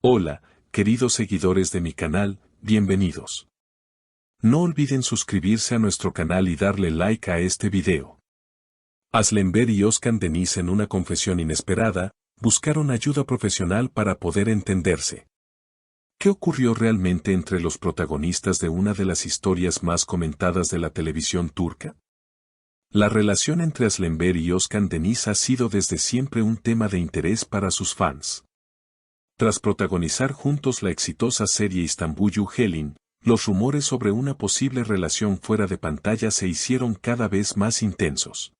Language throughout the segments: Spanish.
Hola, queridos seguidores de mi canal, bienvenidos. No olviden suscribirse a nuestro canal y darle like a este video. Aslember y Özkan Deniz, en una confesión inesperada, buscaron ayuda profesional para poder entenderse. ¿Qué ocurrió realmente entre los protagonistas de una de las historias más comentadas de la televisión turca? La relación entre Aslember y Özkan Deniz ha sido desde siempre un tema de interés para sus fans. Tras protagonizar juntos la exitosa serie Istanbul Helin, los rumores sobre una posible relación fuera de pantalla se hicieron cada vez más intensos.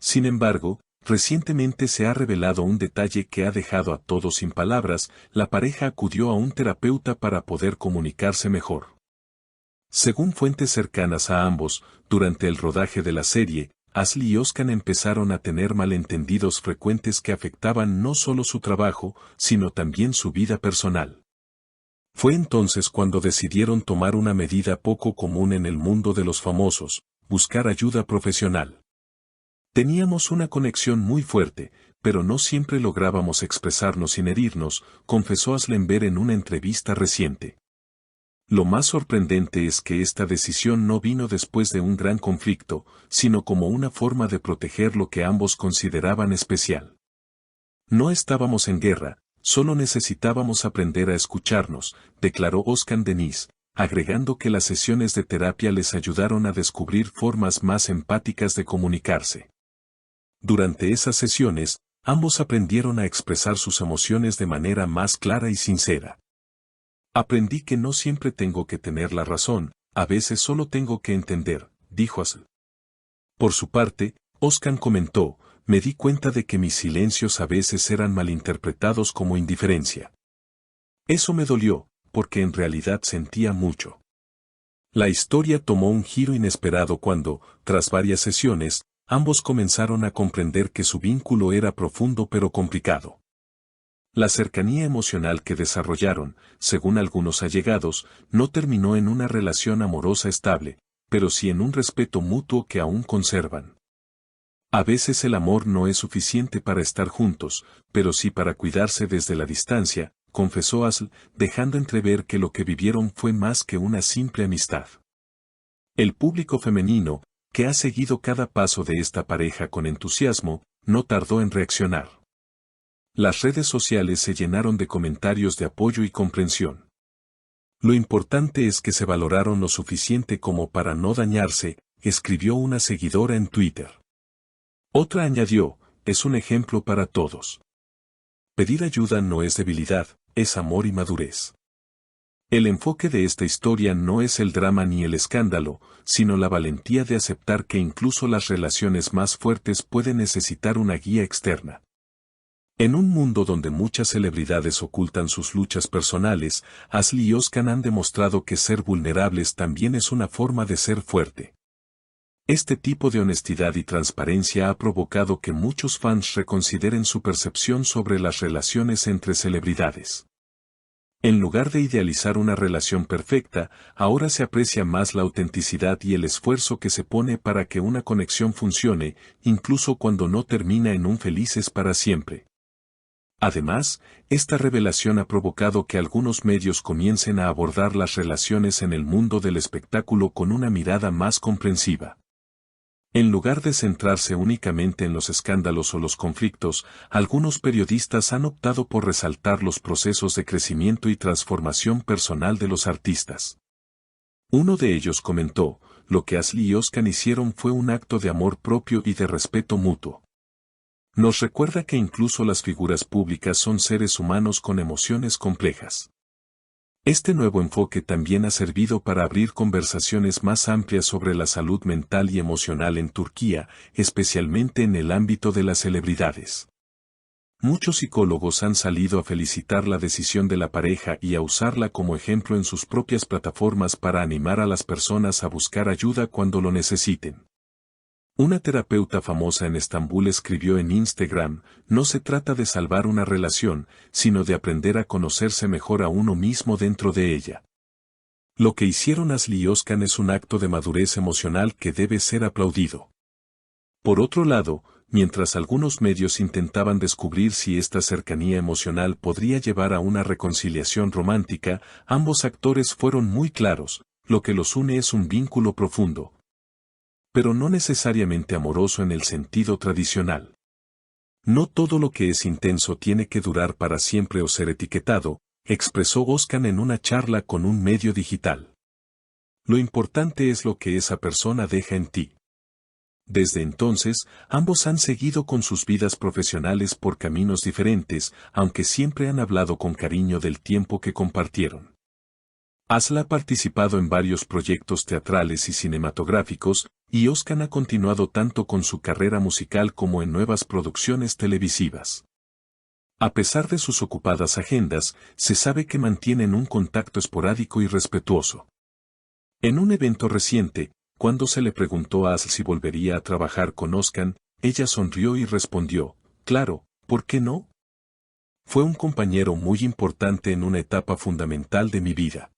Sin embargo, recientemente se ha revelado un detalle que ha dejado a todos sin palabras: la pareja acudió a un terapeuta para poder comunicarse mejor. Según fuentes cercanas a ambos, durante el rodaje de la serie, Asli y Özkan empezaron a tener malentendidos frecuentes que afectaban no solo su trabajo, sino también su vida personal. Fue entonces cuando decidieron tomar una medida poco común en el mundo de los famosos: buscar ayuda profesional. Teníamos una conexión muy fuerte, pero no siempre lográbamos expresarnos sin herirnos, confesó Aslember en una entrevista reciente. Lo más sorprendente es que esta decisión no vino después de un gran conflicto, sino como una forma de proteger lo que ambos consideraban especial. No estábamos en guerra, solo necesitábamos aprender a escucharnos, declaró Özkan Deniz, agregando que las sesiones de terapia les ayudaron a descubrir formas más empáticas de comunicarse. Durante esas sesiones, ambos aprendieron a expresar sus emociones de manera más clara y sincera. Aprendí que no siempre tengo que tener la razón, a veces solo tengo que entender, dijo Asl. Por su parte, Özkan comentó: me di cuenta de que mis silencios a veces eran malinterpretados como indiferencia. Eso me dolió, porque en realidad sentía mucho. La historia tomó un giro inesperado cuando, tras varias sesiones, ambos comenzaron a comprender que su vínculo era profundo pero complicado. La cercanía emocional que desarrollaron, según algunos allegados, no terminó en una relación amorosa estable, pero sí en un respeto mutuo que aún conservan. A veces el amor no es suficiente para estar juntos, pero sí para cuidarse desde la distancia, confesó Asl, dejando entrever que lo que vivieron fue más que una simple amistad. El público femenino, que ha seguido cada paso de esta pareja con entusiasmo, no tardó en reaccionar. Las redes sociales se llenaron de comentarios de apoyo y comprensión. Lo importante es que se valoraron lo suficiente como para no dañarse, escribió una seguidora en Twitter. Otra añadió: es un ejemplo para todos. Pedir ayuda no es debilidad, es amor y madurez. El enfoque de esta historia no es el drama ni el escándalo, sino la valentía de aceptar que incluso las relaciones más fuertes pueden necesitar una guía externa. En un mundo donde muchas celebridades ocultan sus luchas personales, Asli y Özkan han demostrado que ser vulnerables también es una forma de ser fuerte. Este tipo de honestidad y transparencia ha provocado que muchos fans reconsideren su percepción sobre las relaciones entre celebridades. En lugar de idealizar una relación perfecta, ahora se aprecia más la autenticidad y el esfuerzo que se pone para que una conexión funcione, incluso cuando no termina en un felices para siempre. Además, esta revelación ha provocado que algunos medios comiencen a abordar las relaciones en el mundo del espectáculo con una mirada más comprensiva. En lugar de centrarse únicamente en los escándalos o los conflictos, algunos periodistas han optado por resaltar los procesos de crecimiento y transformación personal de los artistas. Uno de ellos comentó: lo que Asli y Özkan hicieron fue un acto de amor propio y de respeto mutuo. Nos recuerda que incluso las figuras públicas son seres humanos con emociones complejas. Este nuevo enfoque también ha servido para abrir conversaciones más amplias sobre la salud mental y emocional en Turquía, especialmente en el ámbito de las celebridades. Muchos psicólogos han salido a felicitar la decisión de la pareja y a usarla como ejemplo en sus propias plataformas para animar a las personas a buscar ayuda cuando lo necesiten. Una terapeuta famosa en Estambul escribió en Instagram: no se trata de salvar una relación, sino de aprender a conocerse mejor a uno mismo dentro de ella. Lo que hicieron Asli y Özkan es un acto de madurez emocional que debe ser aplaudido. Por otro lado, mientras algunos medios intentaban descubrir si esta cercanía emocional podría llevar a una reconciliación romántica, ambos actores fueron muy claros, lo que los une es un vínculo profundo, pero no necesariamente amoroso en el sentido tradicional. No todo lo que es intenso tiene que durar para siempre o ser etiquetado, expresó Özcan en una charla con un medio digital. Lo importante es lo que esa persona deja en ti. Desde entonces, ambos han seguido con sus vidas profesionales por caminos diferentes, aunque siempre han hablado con cariño del tiempo que compartieron. Asl ha participado en varios proyectos teatrales y cinematográficos, y Özcan ha continuado tanto con su carrera musical como en nuevas producciones televisivas. A pesar de sus ocupadas agendas, se sabe que mantienen un contacto esporádico y respetuoso. En un evento reciente, cuando se le preguntó a Asl si volvería a trabajar con Özcan, ella sonrió y respondió, «Claro, ¿por qué no? Fue un compañero muy importante en una etapa fundamental de mi vida.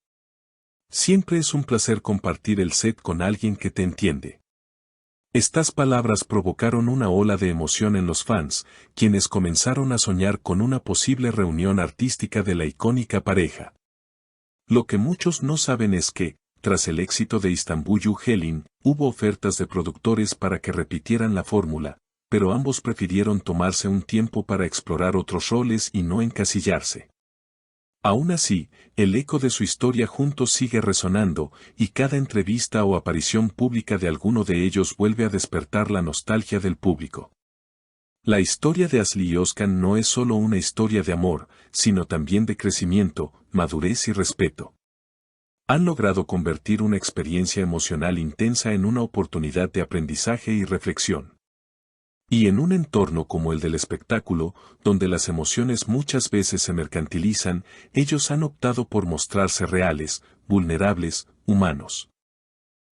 Siempre es un placer compartir el set con alguien que te entiende». Estas palabras provocaron una ola de emoción en los fans, quienes comenzaron a soñar con una posible reunión artística de la icónica pareja. Lo que muchos no saben es que, tras el éxito de Istanbul Helin, hubo ofertas de productores para que repitieran la fórmula, pero ambos prefirieron tomarse un tiempo para explorar otros roles y no encasillarse. Aún así, el eco de su historia juntos sigue resonando, y cada entrevista o aparición pública de alguno de ellos vuelve a despertar la nostalgia del público. La historia de Asl y Özcan no es solo una historia de amor, sino también de crecimiento, madurez y respeto. Han logrado convertir una experiencia emocional intensa en una oportunidad de aprendizaje y reflexión. Y en un entorno como el del espectáculo, donde las emociones muchas veces se mercantilizan, ellos han optado por mostrarse reales, vulnerables, humanos.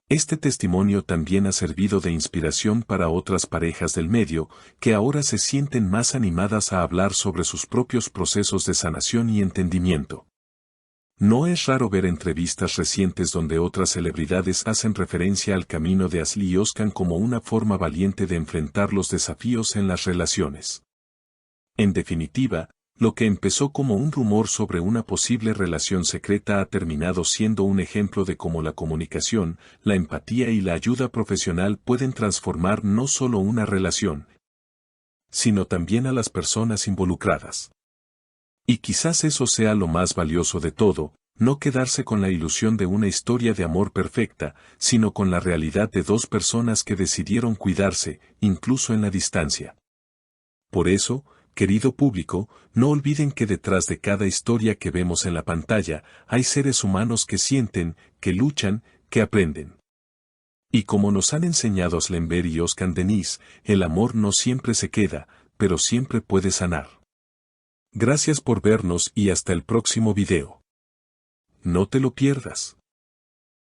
Este testimonio también ha servido de inspiración para otras parejas del medio, que ahora se sienten más animadas a hablar sobre sus propios procesos de sanación y entendimiento. No es raro ver entrevistas recientes donde otras celebridades hacen referencia al camino de Asl y Özcan como una forma valiente de enfrentar los desafíos en las relaciones. En definitiva, lo que empezó como un rumor sobre una posible relación secreta ha terminado siendo un ejemplo de cómo la comunicación, la empatía y la ayuda profesional pueden transformar no solo una relación, sino también a las personas involucradas. Y quizás eso sea lo más valioso de todo, no quedarse con la ilusión de una historia de amor perfecta, sino con la realidad de dos personas que decidieron cuidarse, incluso en la distancia. Por eso, querido público, no olviden que detrás de cada historia que vemos en la pantalla, hay seres humanos que sienten, que luchan, que aprenden. Y como nos han enseñado Asl Enver y Özcan Deniz, el amor no siempre se queda, pero siempre puede sanar. Gracias por vernos y hasta el próximo video. No te lo pierdas.